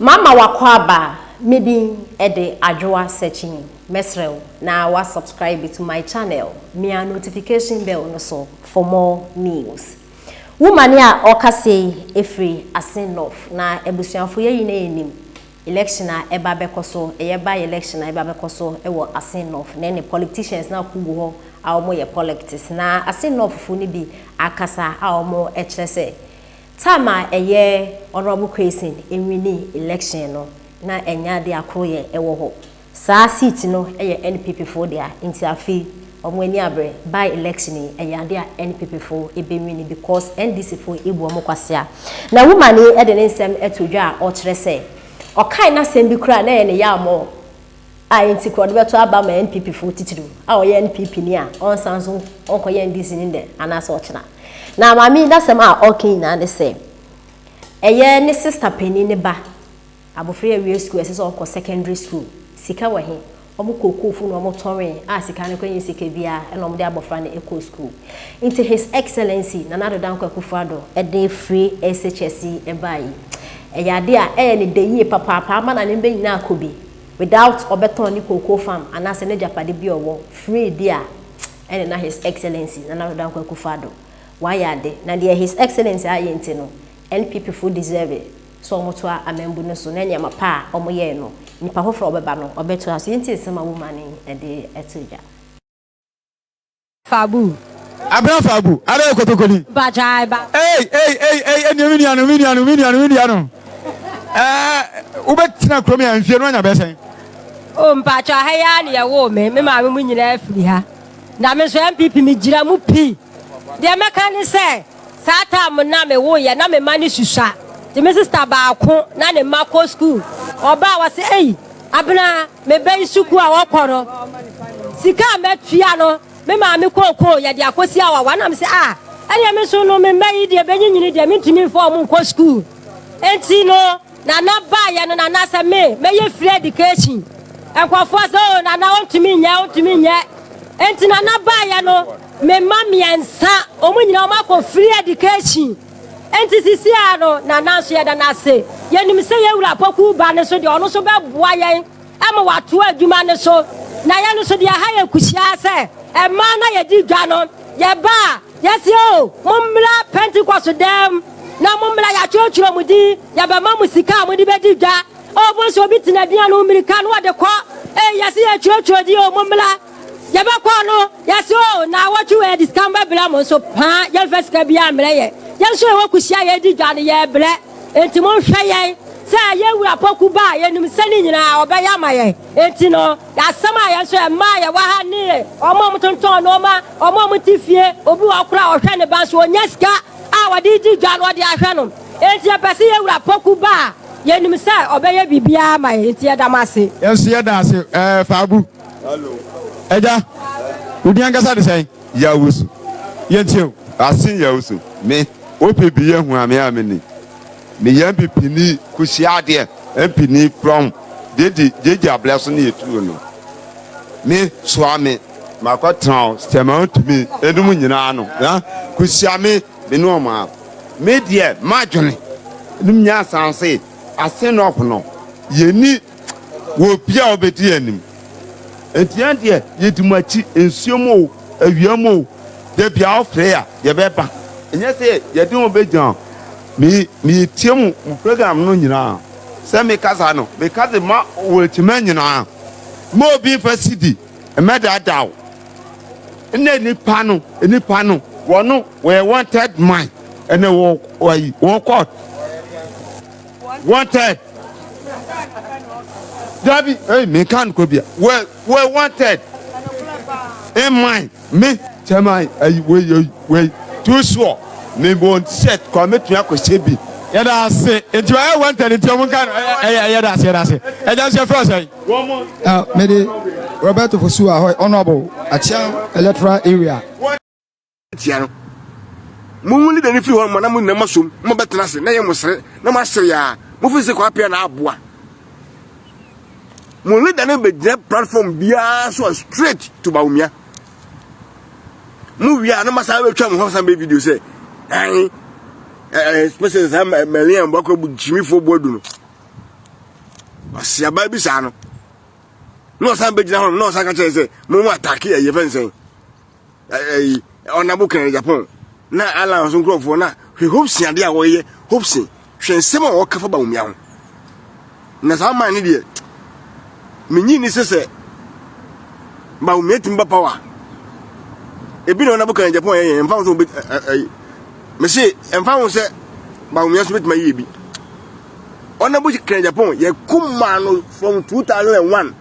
Mama wakwaba maybe ede adwoa searching mesrel na wa subscribe to my channel me a notification bell no so for more news. Woman ya okase efri asenof na ebusuafo ye yina enim election na eba bekoso by election na eba bekoso ewo asenof na any politicians na kugu ho a omo ye politics na asenof fu ni bi akasa a omo ekyerese Tama eye honorable Christine enwini election no na enya de akroye ewo ho. Saa seat no eye NPP for dia inti afi omo ani abre by election eye de NPP for ebewini because NDC for ebu omo kwasea. Na woman e de nsem etodwa a o kire se okai na sem bi kura na ye ne ya mo a inti kro de beto aba ma NPP for titiru a o ye NPP ni a on sanso onko ye NDC ni de anasa o kina. Na mami that's a okay na de say eye ne sister penny ne ba abofre awie school ese so secondary school sika wa he omo kokofu no omo toren a sika ne kwenye sika bia e no mo de abofra ne eco school into his excellency na nado dan kwakufado e de free SHS e bai eye ade a eye ne de yie papa ama na ne be nyina akobi without obeton ni koko farm anase ne japade bi owo free dia ene na his excellency na nado dan kwakufado why ade na there his excellency ayenti no NPP full deserve it so moto amembu no so na nyama pa omoye no nipa hofro obeba no obeto aso yenti sema woman e de etuja Fabu Abra Fabu are kotokoli bajai ba eniano ubetina kromi anfie no nya besen o mpacha ha ya ne wo me ma me nyina afiri ha na me so MPP mi gira mu pi de meka ni se sata mo na me wo ye na me mani susua de me sister ba ko na ne mako school oba wa se abna me be suku a wo koro sika metua no me ma me kokko ye de akosi awa na me se ene me so no me mai de be nyinyini de me timi for mo ko school enti no na na ba ye no na na se me ye free education ekwafo so na na ontimi nye enti na na ba ye no me mami ensa omunyina omako free education enti sisi ano na nanso ye da na se ye nim se ye wura poku ba ne so de ono so be boa ye ama wato adwuma ne so na ye no so de ha ye kusia se e ma na ye di dwa no ye ba yes yo mummra Pentecost dem na mummra ya chochuro mudi ya ba ma musika mudi be di dwa o bo so bi tina dia no mirika no de ko yes ye chochuro di o mummra Yaba kwano yaso na what you discover blamo so pa ya first ka bia mre ye yaso e wokusia ye di dwane ye bre enti mo hwe ye say ye wura poku ba ye nim sani nyina obeya maye enti no yasama yaso e ma ye wa ha ni omo mtonton no ma omo mtifie obi wa kura ohwe ne ba so onyaska a wadi di dwane wadi ahwe no enti ya pese ye wura poku ba ye nim say obeya bibia maye enti ya damase yes ye dance Fabu hello Eja, udi angasa de say Yawusu. Yentio. Asin Yawusu. Me OPP ye hu ame ameni. Me MPP ni kusia de MP ni from jeje ableso ni eturo no. Me swame makotran stema ntumi enum nyina no. Ya kusia me no ma. Me de madwene. Enum nya sanse asin no no. Yeni wo bia obedi anim. Entiande yedimachi ensuomo awiamo de bia ofre ye beba enye se yedi obejan mi tiemu program no nyina se me kasa no me kasa ma woltima nyina mo bi fasidi e meda daw ene ni pano wono we wanted mine ene wo court wanted Dabi, me can't go be. We wanted. In mind, me, Chama, we too sure. Me won't set commit to your sebi. Yada say, it's why I wanted it. Yada say. And that's your first. Mede Roberto Fosua, honorable, Acham electoral area. Mumuli de nifi one manamu na masum, mo betrase, na ye mosre, na masre ya. Mo fi se kwa pia na aboa. Mon leader ne be platform bia so straight to Baumia. Movie na masa be twa mo hosa be video say. Especially some million bako bu jimi fo bodu no. asia ba bi sa no no san be gina ho no san ka che say mo mu attack ye fensen onabu kan Japan na ala so nkrofo na hwe hopes ade a wo ye hopes hwensem a wo kafa ba umia ho na sa man ni de menyi ni sese ba umia timba power ebi na onabu kan Japan ye mfa so me say mfa wo se ba umia so betima ye bi onabu kan Japan ye kuma no from 2001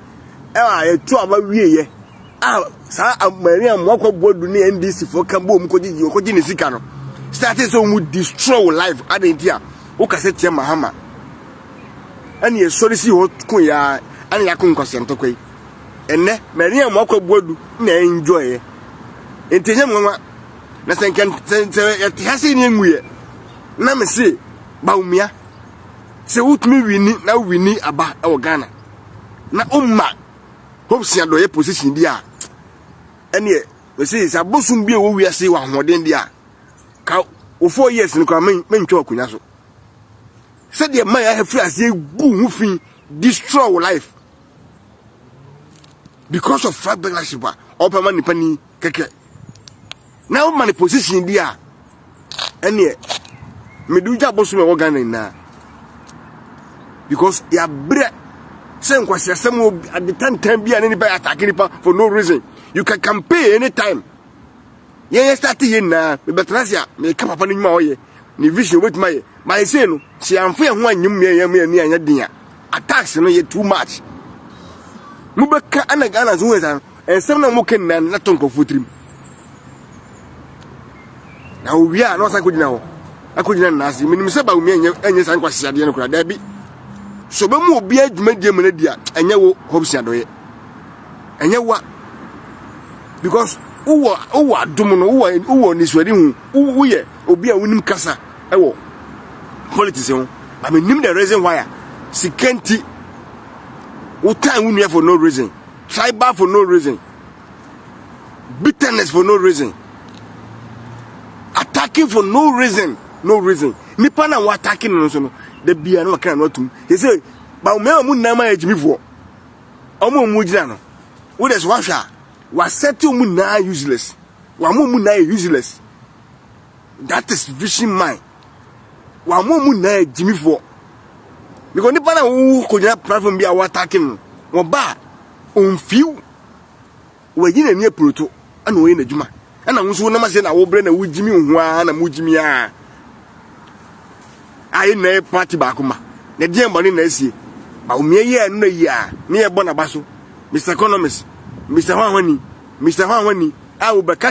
ye tu aba wie ye sa Maria mwakwa bodu ni NDC for kambo mkoji ni sika no started so mu destroy life adentia o kasete mahama ani e sorry si ho kun ya ani yakun kwasento kwai enne Maria mwakwa bodu na enjoy entenye mwa na senken ya hasi ni enguye na me se baumia se utumi wini na wini aba e Ghana na umma hopes ya doye position dia ene we say sa bosum bi e wo wiase wa hoden dia ka o 4 years ni kwa mentwa akunya so se de man ya free as egu hu fin destroy life because of fat backlash ba open man pani keke na o man position dia ene meduja bosum e wo Ghana na because ya bre sen kwasi asem at the time bi ani ba attack nipa for no reason. You can campaign anytime. Yeah, start here na me betrasia me ka papa ni ma oye ni vision wait my say no si amfo e ho anyum me anya dia attacks no ye too much mu beka ana zo wesa ensem na mo ken na tonko futrim na owia na osan ko gina ho akogina na asi minim se ba umi anya san kwa siade no kura da bi so be mu obi adwuma die mu na dia anya wo hopes adoye anya wa because uwa adumu no uwa ni swedi hu ye obi a wonim kasa ewo politics ho I mean nim the reason why sikenti wo time wonu for no reason tribal for no reason bitterness for no reason attacking for no reason nipa na wa attacking no so no the bia no kan no tum he say ba o me na ma ejimifo omo mu gina no wo des wa hwa was settle mu na useless wa mu na useless that is vision mind wa mu na jimifo because ni pana wo ko nya platform bi a wa attacking wo ba on fiu wa gina ni aproto ana wo yin adwuma ana wo so na ma se na wo bre na wo jimi ho a na mu jimi a ayi na party ba kuma na die mbani na asie ba o mieye no yi a ne e bo na ba so Mr. Economist Mr. Hwani a wo beka